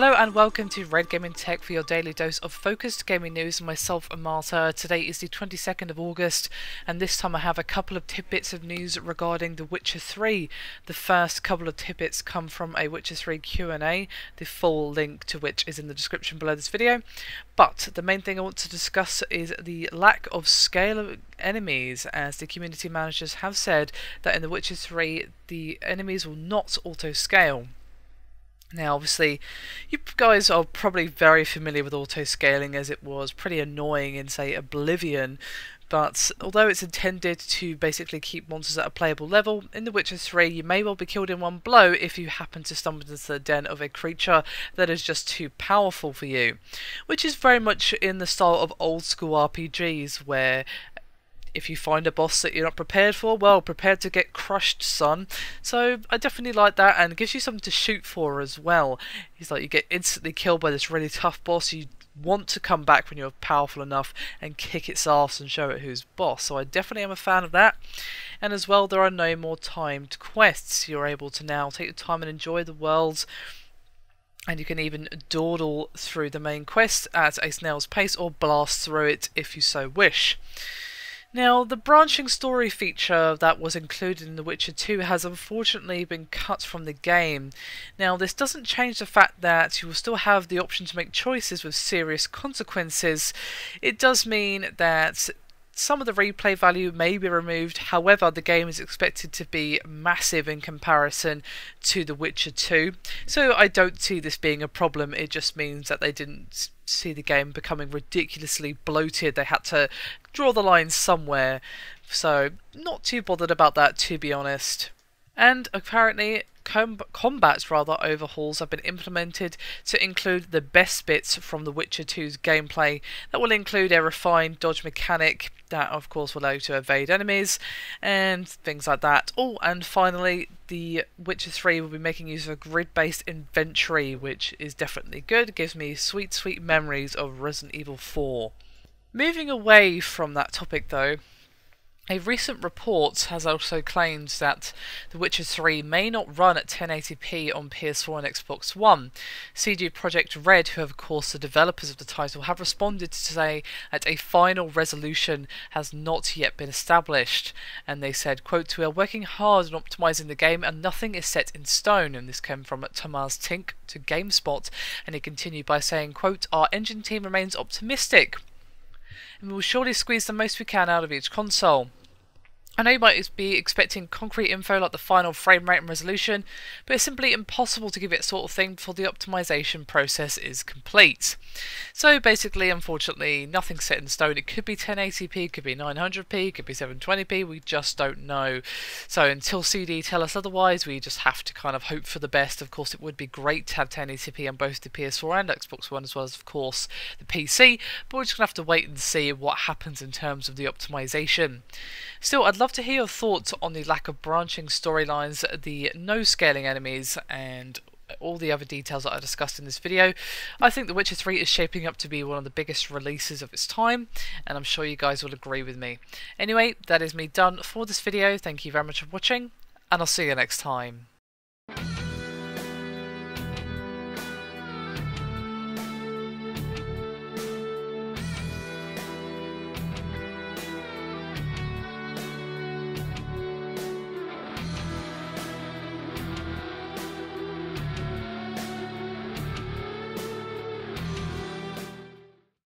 Hello and welcome to Red Gaming Tech for your daily dose of focused gaming news. Myself, Marta. Today is the 22nd of August, and this time I have a couple of tidbits of news regarding The Witcher 3. The first couple of tidbits come from a Witcher 3 Q&A, the full link to which is in the description below this video. But the main thing I want to discuss is the lack of scale of enemies, as the community managers have said that in The Witcher 3 the enemies will not auto-scale. Now obviously you guys are probably very familiar with auto-scaling, as it was pretty annoying in say Oblivion, but although it's intended to basically keep monsters at a playable level, in The Witcher 3 you may well be killed in one blow if you happen to stumble into the den of a creature that is just too powerful for you, which is very much in the style of old school RPGs, where if you find a boss that you're not prepared for, well, prepared to get crushed, son. So I definitely like that, and it gives you something to shoot for as well. It's like you get instantly killed by this really tough boss, you want to come back when you're powerful enough and kick its ass and show it who's boss. So I definitely am a fan of that. And as well, there are no more timed quests. You're able to now take your time and enjoy the world, and you can even dawdle through the main quest at a snail's pace or blast through it if you so wish. Now, the branching story feature that was included in The Witcher 2 has unfortunately been cut from the game. Now, this doesn't change the fact that you will still have the option to make choices with serious consequences. It does mean that some of the replay value may be removed, however the game is expected to be massive in comparison to The Witcher 2, so I don't see this being a problem. It just means that they didn't see the game becoming ridiculously bloated. They had to draw the line somewhere, so not too bothered about that, to be honest. And apparently combat overhauls have been implemented to include the best bits from The Witcher 2's gameplay. That will include a refined dodge mechanic that of course will allow you to evade enemies and things like that. Oh, and finally The Witcher 3 will be making use of a grid-based inventory, which is definitely good. It gives me sweet memories of Resident Evil 4. Moving away from that topic though, a recent report has also claimed that The Witcher 3 may not run at 1080p on PS4 and Xbox One. CD Projekt Red, who are of course the developers of the title, have responded to say that a final resolution has not yet been established, and they said, quote, "We are working hard on optimising the game and nothing is set in stone," and this came from Thomas Tink to GameSpot, and he continued by saying, quote, "Our engine team remains optimistic, and we will surely squeeze the most we can out of each console. I know you might be expecting concrete info like the final frame rate and resolution, but it's simply impossible to give it sort of thing before the optimization process is complete." So basically, unfortunately, nothing's set in stone. It could be 1080p, it could be 900p, it could be 720p, we just don't know. So until CD tell us otherwise, we just have to kind of hope for the best. Of course, it would be great to have 1080p on both the PS4 and Xbox One, as well as, of course, the PC, but we're just going to have to wait and see what happens in terms of the optimization. Still, I'd love to hear your thoughts on the lack of branching storylines, the no scaling enemies, and all the other details that I discussed in this video. I think The Witcher 3 is shaping up to be one of the biggest releases of its time, and I'm sure you guys will agree with me. Anyway, that is me done for this video. Thank you very much for watching, and I'll see you next time.